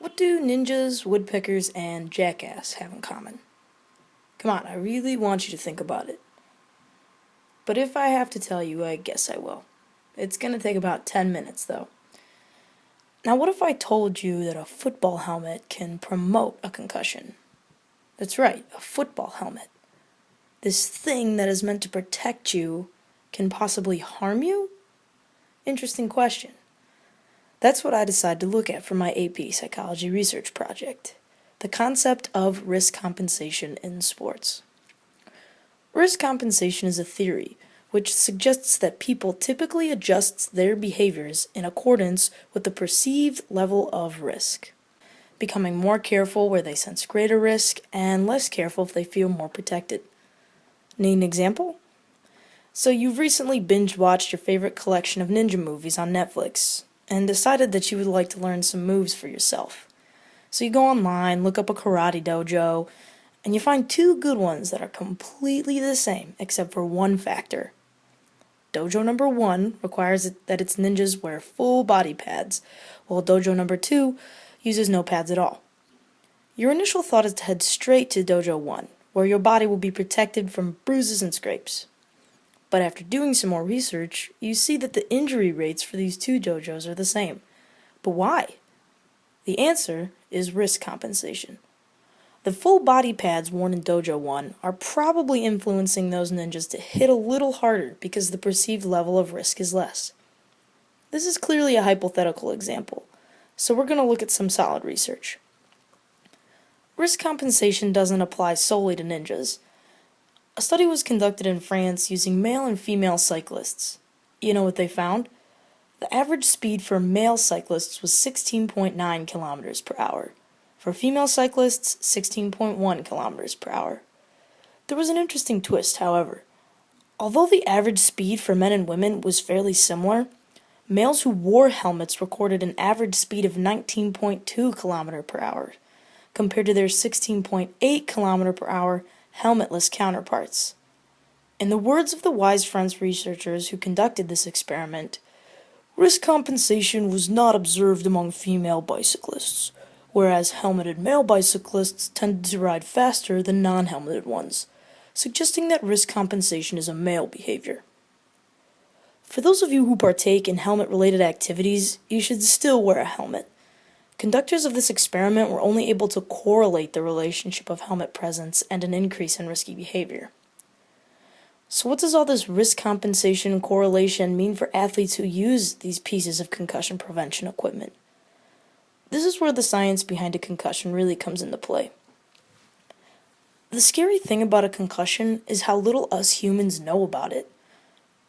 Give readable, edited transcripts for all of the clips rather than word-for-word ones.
What do ninjas, woodpeckers, and jackass have in common? Come on, I really want you to think about it. But if I have to tell you, I guess I will. It's gonna take about 10 minutes, though. Now, what if I told you that a football helmet can promote a concussion? That's right, a football helmet. This thing that is meant to protect you can possibly harm you? Interesting question. That's what I decided to look at for my AP Psychology research project. The concept of risk compensation in sports. Risk compensation is a theory which suggests that people typically adjust their behaviors in accordance with the perceived level of risk, becoming more careful where they sense greater risk and less careful if they feel more protected. Need an example? So you've recently binge-watched your favorite collection of ninja movies on Netflix and decided that you would like to learn some moves for yourself. So you go online, look up a karate dojo, and you find two good ones that are completely the same except for one factor. Dojo number 1 requires that its ninjas wear full body pads, while dojo number 2 uses no pads at all. Your initial thought is to head straight to dojo 1, where your body will be protected from bruises and scrapes. But after doing some more research, you see that the injury rates for these two dojos are the same. But why? The answer is risk compensation. The full body pads worn in Dojo 1 are probably influencing those ninjas to hit a little harder because the perceived level of risk is less. This is clearly a hypothetical example, so we're going to look at some solid research. Risk compensation doesn't apply solely to ninjas. A study was conducted in France using male and female cyclists. You know what they found? The average speed for male cyclists was 16.9 kilometers per hour. For female cyclists, 16.1 kilometers per hour. There was an interesting twist, however. Although the average speed for men and women was fairly similar, males who wore helmets recorded an average speed of 19.2 kilometers per hour, compared to their 16.8 kilometers per hour helmetless counterparts. In the words of the Wise Friends researchers who conducted this experiment, risk compensation was not observed among female bicyclists, whereas helmeted male bicyclists tended to ride faster than non-helmeted ones, suggesting that risk compensation is a male behavior. For those of you who partake in helmet-related activities, you should still wear a helmet. Conductors of this experiment were only able to correlate the relationship of helmet presence and an increase in risky behavior. So what does all this risk compensation correlation mean for athletes who use these pieces of concussion prevention equipment? This is where the science behind a concussion really comes into play. The scary thing about a concussion is how little us humans know about it.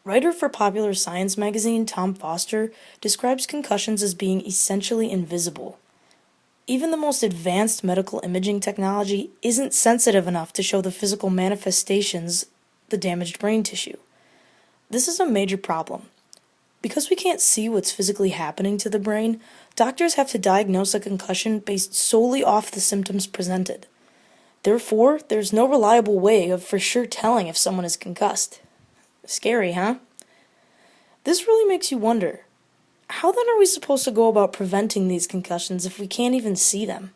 Writer for Popular Science magazine Tom Foster describes concussions as being essentially invisible. Even the most advanced medical imaging technology isn't sensitive enough to show the physical manifestations, the damaged brain tissue. This is a major problem. Because we can't see what's physically happening to the brain, doctors have to diagnose a concussion based solely off the symptoms presented. Therefore, there's no reliable way of for sure telling if someone is concussed. Scary, huh? This really makes you wonder, how then are we supposed to go about preventing these concussions if we can't even see them?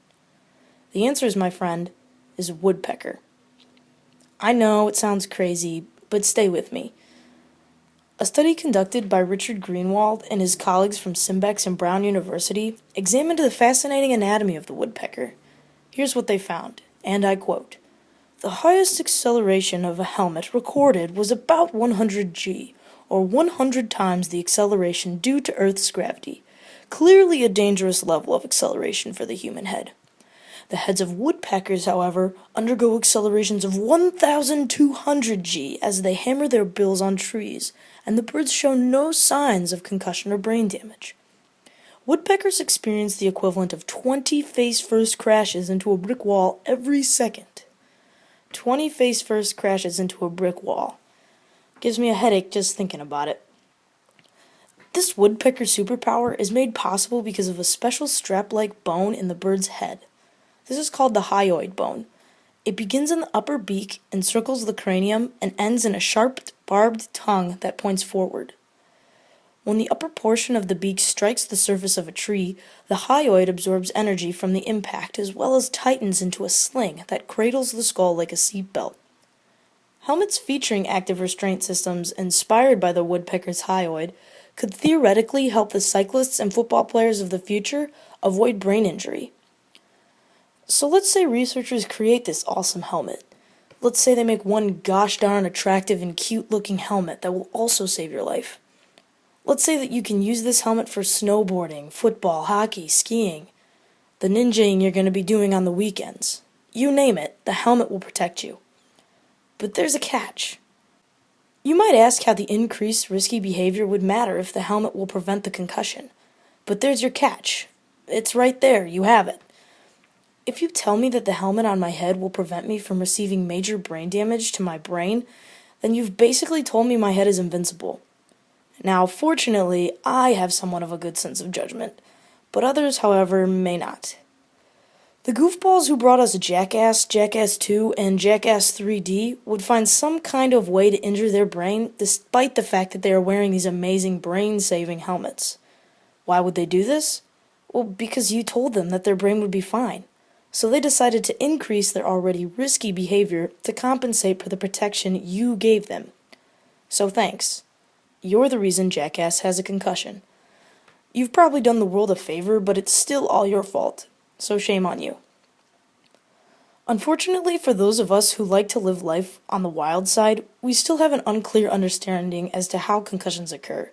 The answer, my friend, is woodpecker. I know it sounds crazy, but stay with me. A study conducted by Richard Greenwald and his colleagues from Simbex and Brown University examined the fascinating anatomy of the woodpecker. Here's what they found, and I quote, "The highest acceleration of a helmet recorded was about 100 g, or 100 times the acceleration due to Earth's gravity, clearly a dangerous level of acceleration for the human head. The heads of woodpeckers, however, undergo accelerations of 1,200 g as they hammer their bills on trees, and the birds show no signs of concussion or brain damage. Woodpeckers experience the equivalent of 20 face-first crashes into a brick wall every second. 20 face-first crashes into a brick wall. Gives me a headache just thinking about it. This woodpecker superpower is made possible because of a special strap-like bone in the bird's head. This is called the hyoid bone. It begins in the upper beak, encircles the cranium, and ends in a sharp, barbed tongue that points forward. When the upper portion of the beak strikes the surface of a tree, the hyoid absorbs energy from the impact as well as tightens into a sling that cradles the skull like a seat belt. Helmets featuring active restraint systems inspired by the woodpecker's hyoid could theoretically help the cyclists and football players of the future avoid brain injury. So let's say researchers create this awesome helmet. Let's say they make one gosh darn attractive and cute looking helmet that will also save your life. Let's say that you can use this helmet for snowboarding, football, hockey, skiing, the ninjaing you're going to be doing on the weekends. You name it, the helmet will protect you. But there's a catch. You might ask how the increased risky behavior would matter if the helmet will prevent the concussion. But there's your catch. It's right there, you have it. If you tell me that the helmet on my head will prevent me from receiving major brain damage to my brain, then you've basically told me my head is invincible. Now, fortunately, I have somewhat of a good sense of judgment, but others, however, may not. The goofballs who brought us Jackass, Jackass 2, and Jackass 3D would find some kind of way to injure their brain despite the fact that they are wearing these amazing brain-saving helmets. Why would they do this? Well, because you told them that their brain would be fine. So they decided to increase their already risky behavior to compensate for the protection you gave them. So thanks. You're the reason Jackass has a concussion. You've probably done the world a favor, but it's still all your fault. So shame on you. Unfortunately, for those of us who like to live life on the wild side, we still have an unclear understanding as to how concussions occur.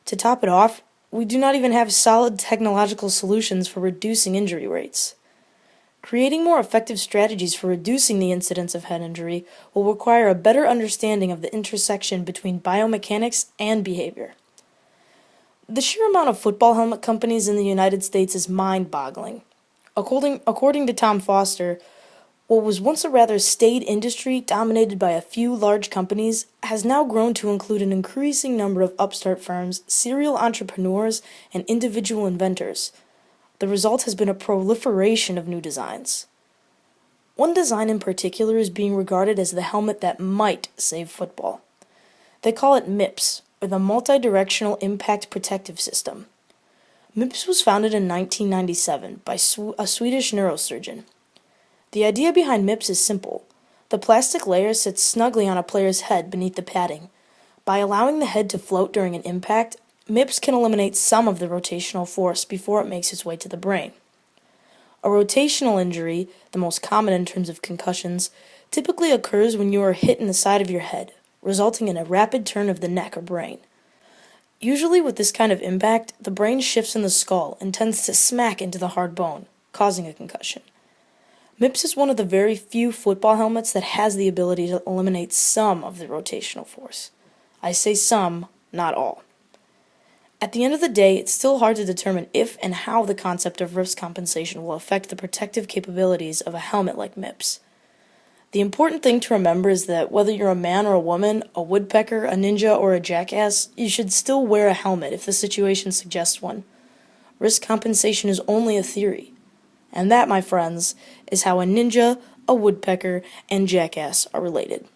To top it off, we do not even have solid technological solutions for reducing injury rates. Creating more effective strategies for reducing the incidence of head injury will require a better understanding of the intersection between biomechanics and behavior. The sheer amount of football helmet companies in the United States is mind-boggling. According to Tom Foster, what was once a rather staid industry dominated by a few large companies has now grown to include an increasing number of upstart firms, serial entrepreneurs, and individual inventors. The result has been a proliferation of new designs. One design in particular is being regarded as the helmet that might save football. They call it MIPS, or the Multi-Directional Impact Protective System. MIPS was founded in 1997 by a Swedish neurosurgeon. The idea behind MIPS is simple. The plastic layer sits snugly on a player's head beneath the padding. By allowing the head to float during an impact, MIPS can eliminate some of the rotational force before it makes its way to the brain. A rotational injury, the most common in terms of concussions, typically occurs when you are hit in the side of your head, resulting in a rapid turn of the neck or brain. Usually with this kind of impact, the brain shifts in the skull and tends to smack into the hard bone, causing a concussion. MIPS is one of the very few football helmets that has the ability to eliminate some of the rotational force. I say some, not all. At the end of the day, it's still hard to determine if and how the concept of risk compensation will affect the protective capabilities of a helmet like MIPS. The important thing to remember is that whether you're a man or a woman, a woodpecker, a ninja, or a jackass, you should still wear a helmet if the situation suggests one. Risk compensation is only a theory. And that, my friends, is how a ninja, a woodpecker, and jackass are related.